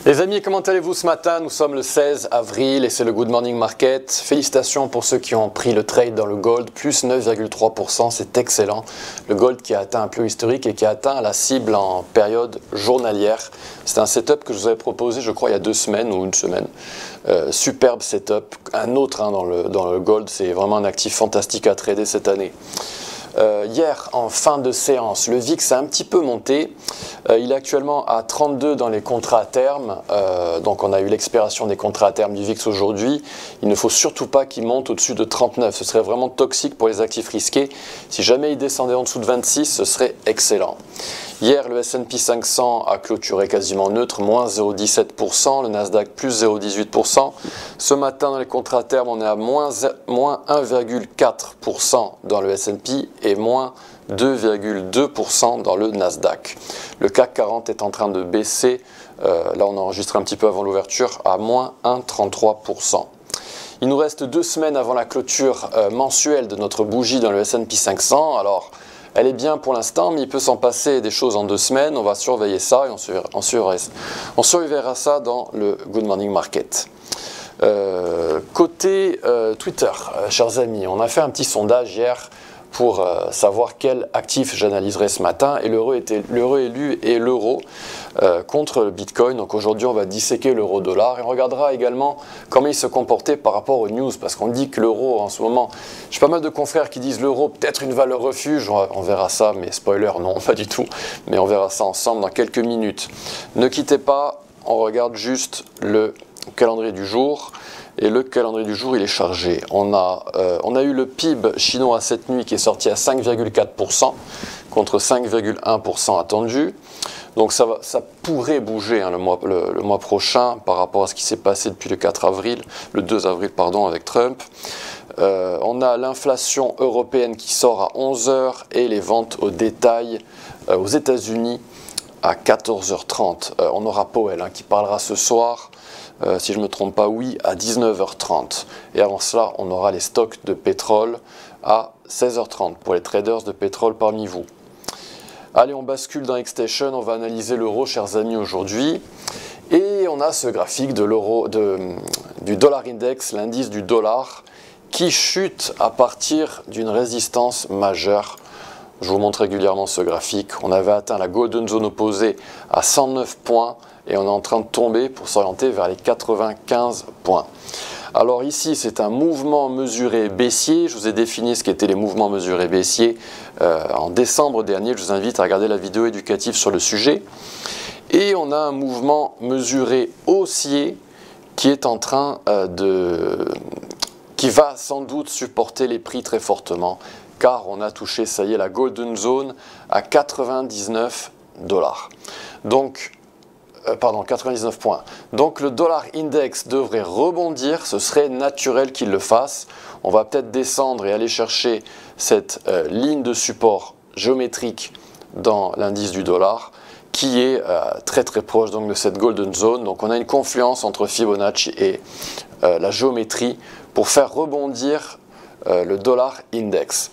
Les amis, comment allez-vous ce matin? Nous sommes le 16 avril et c'est le Good Morning Market. Félicitations pour ceux qui ont pris le trade dans le gold, plus 9,3%, c'est excellent. Le gold qui a atteint un plus haut historique et qui a atteint la cible en période journalière. C'est un setup que je vous avais proposé, je crois, il y a 2 semaines ou une semaine. Superbe setup, un autre dans le gold, c'est vraiment un actif fantastique à trader cette année. Hier, en fin de séance, le VIX a un petit peu monté. Il est actuellement à 32 dans les contrats à terme. Donc on a eu l'expiration des contrats à terme du VIX aujourd'hui. Il ne faut surtout pas qu'il monte au-dessus de 39. Ce serait vraiment toxique pour les actifs risqués. Si jamais il descendait en dessous de 26, ce serait excellent. Hier, le S&P 500 a clôturé quasiment neutre, moins 0,17%, le Nasdaq plus 0,18%. Ce matin, dans les contrats à terme, on est à moins 1,4% dans le S&P et moins 2,2% dans le Nasdaq. Le CAC 40 est en train de baisser, là on enregistre un petit peu avant l'ouverture, à moins 1,33%. Il nous reste 2 semaines avant la clôture mensuelle de notre bougie dans le S&P 500. Alors, elle est bien pour l'instant, mais il peut s'en passer des choses en 2 semaines. On va surveiller ça et on surveillera ça dans le Good Morning Market. Côté Twitter, chers amis, on a fait un petit sondage hier pour savoir quel actif j'analyserai ce matin. Et l'euro élu est l'euro contre le Bitcoin. Donc aujourd'hui, on va disséquer l'euro-dollar et on regardera également comment il se comportait par rapport aux news. Parce qu'on dit que l'euro, en ce moment, j'ai pas mal de confrères qui disent l'euro peut-être une valeur refuge. On verra ça, mais spoiler, non, pas du tout. Mais on verra ça ensemble dans quelques minutes. Ne quittez pas, on regarde juste le calendrier du jour. Et le calendrier du jour, il est chargé. On a eu le PIB chinois cette nuit qui est sorti à 5,4% contre 5,1% attendu. Donc ça pourrait bouger le mois prochain par rapport à ce qui s'est passé depuis le 2 avril pardon, avec Trump. On a l'inflation européenne qui sort à 11 h et les ventes au détail aux États-Unis à 14h30. On aura Powell qui parlera ce soir. Si je ne me trompe pas, oui, à 19h30. Et avant cela, on aura les stocks de pétrole à 16h30 pour les traders de pétrole parmi vous. Allez, on bascule dans Xstation, on va analyser l'euro, chers amis, aujourd'hui. Et on a ce graphique de du dollar index, l'indice du dollar, qui chute à partir d'une résistance majeure. Je vous montre régulièrement ce graphique. On avait atteint la golden zone opposée à 109 points. Et on est en train de tomber pour s'orienter vers les 95 points. Alors ici, c'est un mouvement mesuré baissier. Je vous ai défini ce qu'étaient les mouvements mesurés baissiers en décembre dernier. Je vous invite à regarder la vidéo éducative sur le sujet. Et on a un mouvement mesuré haussier qui est en train qui va sans doute supporter les prix très fortement, car on a touché, ça y est, la golden zone à 99 $. Donc, pardon, 99 points. Donc le dollar index devrait rebondir, ce serait naturel qu'il le fasse. On va peut-être descendre et aller chercher cette ligne de support géométrique dans l'indice du dollar qui est très très proche donc, de cette golden zone. Donc on a une confluence entre Fibonacci et la géométrie pour faire rebondir le dollar index.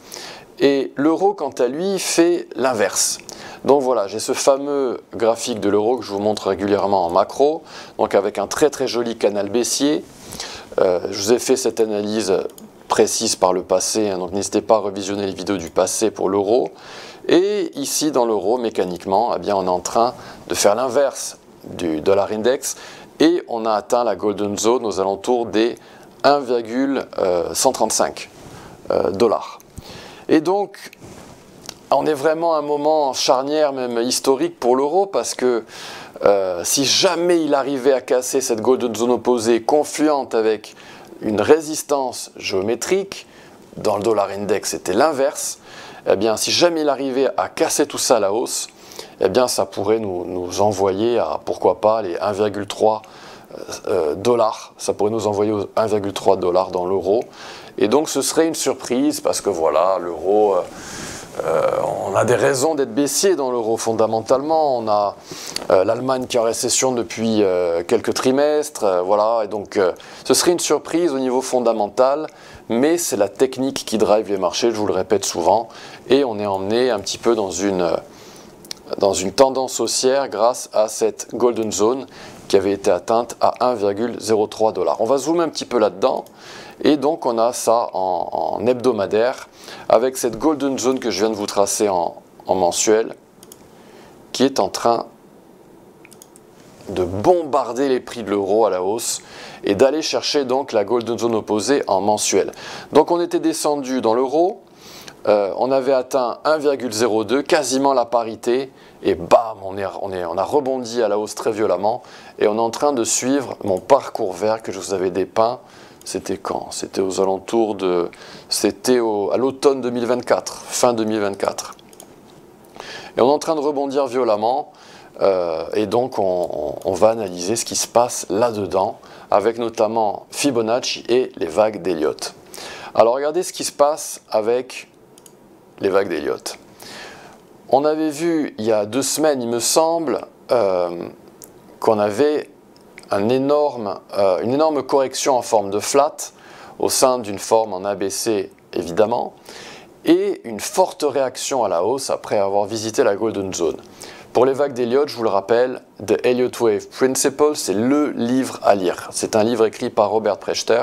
Et l'euro, quant à lui, fait l'inverse. Donc voilà, j'ai ce fameux graphique de l'euro que je vous montre régulièrement en macro, donc avec un très très joli canal baissier. Je vous ai fait cette analyse précise par le passé, donc n'hésitez pas à revisionner les vidéos du passé pour l'euro. Et ici dans l'euro, mécaniquement, eh bien, on est en train de faire l'inverse du dollar index et on a atteint la golden zone aux alentours des 1,135 $. Et donc, on est vraiment à un moment charnière, même historique pour l'euro, parce que si jamais il arrivait à casser cette golden zone opposée confluente avec une résistance géométrique, dans le dollar index c'était l'inverse, eh bien si jamais il arrivait à casser tout ça à la hausse, eh bien ça pourrait nous envoyer à, pourquoi pas, les 1,3 $, ça pourrait nous envoyer aux 1,3 $ dans l'euro. Et donc ce serait une surprise, parce que voilà, l'euro... on a des raisons d'être baissier dans l'euro fondamentalement. On a l'Allemagne qui est en récession depuis quelques trimestres, voilà, et donc ce serait une surprise au niveau fondamental, mais c'est la technique qui drive les marchés, je vous le répète souvent, et on est emmené un petit peu dans une tendance haussière grâce à cette golden zone qui avait été atteinte à 1,03 $. On va zoomer un petit peu là-dedans. Et donc on a ça en hebdomadaire avec cette golden zone que je viens de vous tracer en mensuel qui est en train de bombarder les prix de l'euro à la hausse et d'aller chercher donc la golden zone opposée en mensuel. Donc on était descendu dans l'euro, on avait atteint 1,02, quasiment la parité, et bam, on a rebondi à la hausse très violemment et on est en train de suivre mon parcours vert que je vous avais dépeint. C'était quand? C'était aux alentours de... C'était à l'automne 2024, fin 2024. Et on est en train de rebondir violemment, et donc on va analyser ce qui se passe là-dedans, avec notamment Fibonacci et les vagues d'Elliott. Alors regardez ce qui se passe avec les vagues d'Elliott. On avait vu il y a 2 semaines, il me semble, qu'on avait une énorme correction en forme de flat au sein d'une forme en ABC évidemment et une forte réaction à la hausse après avoir visité la Golden Zone. Pour les vagues d'Elliott, je vous le rappelle, The Elliott Wave Principle, c'est le livre à lire. C'est un livre écrit par Robert Prechter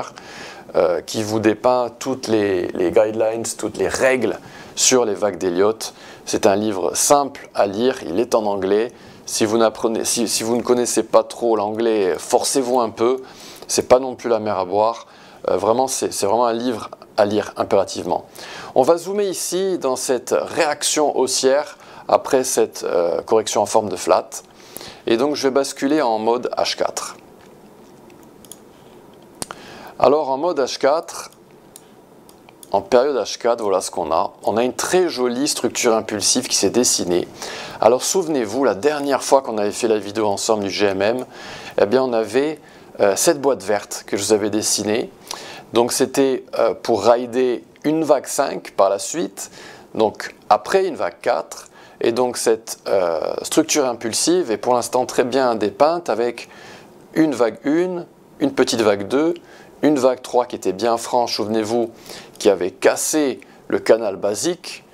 qui vous dépeint toutes les guidelines, toutes les règles sur les vagues d'Elliott. C'est un livre simple à lire, il est en anglais. Si vous ne connaissez pas trop l'anglais, forcez-vous un peu. C'est pas non plus la mer à boire. Vraiment, c'est vraiment un livre à lire impérativement. On va zoomer ici dans cette réaction haussière après cette correction en forme de flat. Et donc, je vais basculer en mode H4. Alors, en mode H4, en période H4, voilà ce qu'on a. On a une très jolie structure impulsive qui s'est dessinée. Alors souvenez-vous, la dernière fois qu'on avait fait la vidéo ensemble du GMM, eh bien on avait cette boîte verte que je vous avais dessinée. Donc c'était pour rider une vague 5 par la suite, donc après une vague 4. Et donc cette structure impulsive est pour l'instant très bien dépeinte avec une vague 1, une petite vague 2, une vague 3 qui était bien franche, souvenez-vous, qui avait cassé le canal basique.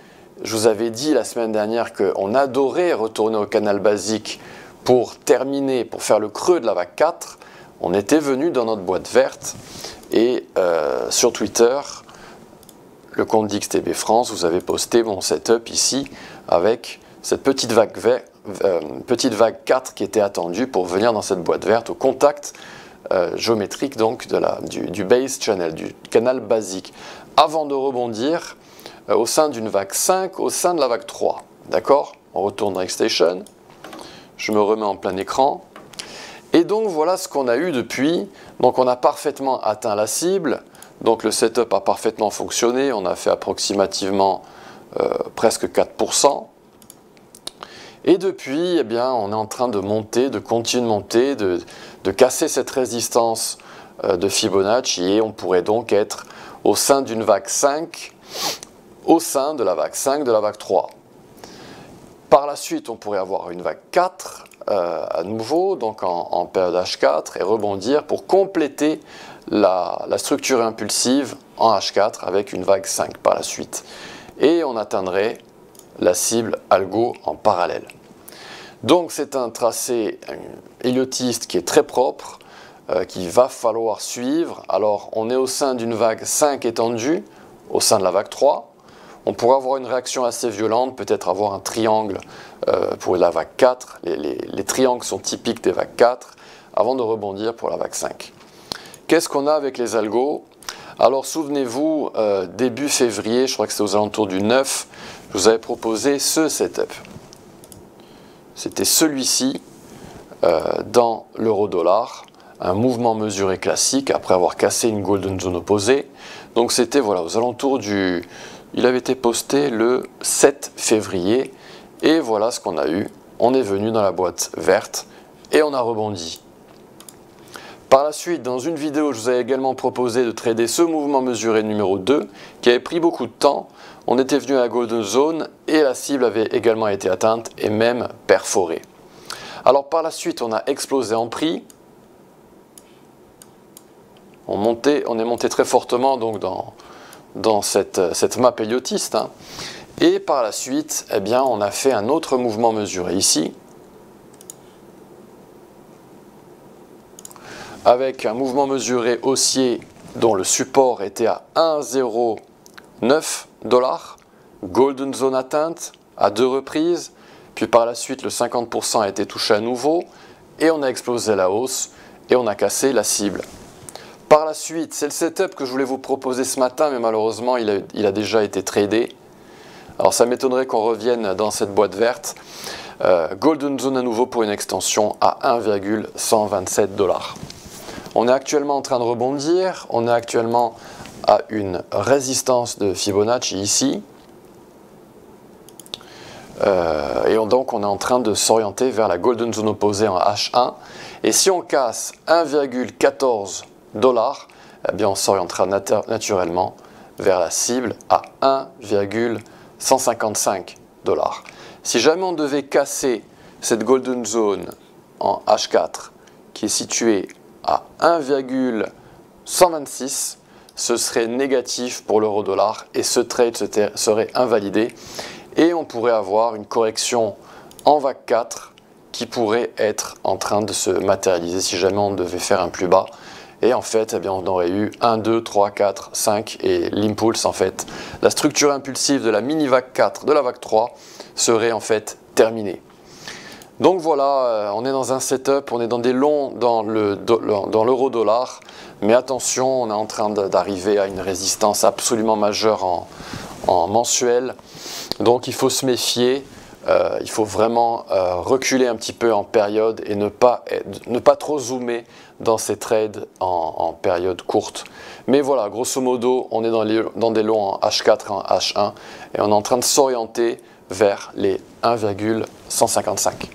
Je vous avais dit la semaine dernière qu'on adorait retourner au canal basique pour terminer, pour faire le creux de la vague 4. On était venu dans notre boîte verte et sur Twitter, le compte d'XTB France, vous avez posté mon setup ici avec cette petite vague 4 qui était attendue pour venir dans cette boîte verte au contact géométrique donc du base channel, du canal basique, avant de rebondir au sein d'une vague 5, au sein de la vague 3. D'accord? On retourne dans X-Station, je me remets en plein écran, et donc voilà ce qu'on a eu depuis. Donc on a parfaitement atteint la cible, donc le setup a parfaitement fonctionné, on a fait approximativement presque 4%. Et depuis, eh bien, on est en train de monter, de continuer de monter, de casser cette résistance de Fibonacci et on pourrait donc être au sein d'une vague 5, au sein de la vague 5 de la vague 3. Par la suite, on pourrait avoir une vague 4 à nouveau, donc en période H4 et rebondir pour compléter la structure impulsive en H4 avec une vague 5 par la suite. Et on atteindrait la cible algo en parallèle. Donc c'est un tracé elliottiste qui est très propre, qu'il va falloir suivre. Alors on est au sein d'une vague 5 étendue, au sein de la vague 3. On pourrait avoir une réaction assez violente, peut-être avoir un triangle pour la vague 4. Les triangles sont typiques des vagues 4, avant de rebondir pour la vague 5. Qu'est-ce qu'on a avec les algos? Alors souvenez-vous, début février, je crois que c'était aux alentours du 9, je vous avais proposé ce setup. C'était celui-ci dans l'euro-dollar, un mouvement mesuré classique après avoir cassé une golden zone opposée. Donc c'était voilà, aux alentours du... Il avait été posté le 7 février et voilà ce qu'on a eu. On est venu dans la boîte verte et on a rebondi. Par la suite, dans une vidéo, je vous avais également proposé de trader ce mouvement mesuré numéro 2 qui avait pris beaucoup de temps. On était venu à la Golden Zone et la cible avait également été atteinte et même perforée. Alors par la suite, on a explosé en prix. On est monté très fortement donc dans cette map elliottiste. Hein. Et par la suite, eh bien, on a fait un autre mouvement mesuré ici. avec un mouvement mesuré haussier dont le support était à 1,09 $, golden zone atteinte à 2 reprises, puis par la suite le 50% a été touché à nouveau et on a explosé la hausse et on a cassé la cible. Par la suite, c'est le setup que je voulais vous proposer ce matin, mais malheureusement il a déjà été tradé. Alors ça m'étonnerait qu'on revienne dans cette boîte verte. Golden zone à nouveau pour une extension à 1,127 $. On est actuellement en train de rebondir, on est actuellement à une résistance de Fibonacci ici. Donc on est en train de s'orienter vers la golden zone opposée en H1. Et si on casse 1,14 $, eh bien on s'orientera naturellement vers la cible à 1,155 $. Si jamais on devait casser cette golden zone en H4 qui est située à 1,126, ce serait négatif pour l'euro-dollar et ce trade serait invalidé. Et on pourrait avoir une correction en vague 4 qui pourrait être en train de se matérialiser si jamais on devait faire un plus bas. Et en fait, eh bien, on aurait eu 1, 2, 3, 4, 5 et l'impulse en fait. La structure impulsive de la mini vague 4 de la vague 3 serait en fait terminée. Donc voilà, on est dans un setup, on est dans des longs dans l'euro-dollar. Mais attention, on est en train d'arriver à une résistance absolument majeure en mensuel. Donc il faut se méfier, il faut vraiment reculer un petit peu en période et ne pas trop zoomer dans ces trades en période courte. Mais voilà, grosso modo, on est dans des lots en H4 et en H1 et on est en train de s'orienter vers les 1,155.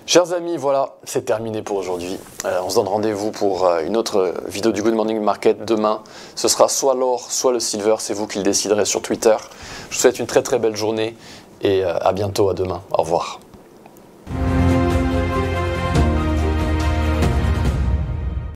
Chers amis, voilà, c'est terminé pour aujourd'hui. On se donne rendez-vous pour une autre vidéo du Good Morning Market demain. Ce sera soit l'or, soit le silver, c'est vous qui le déciderez sur Twitter. Je vous souhaite une très très belle journée et à bientôt, à demain. Au revoir.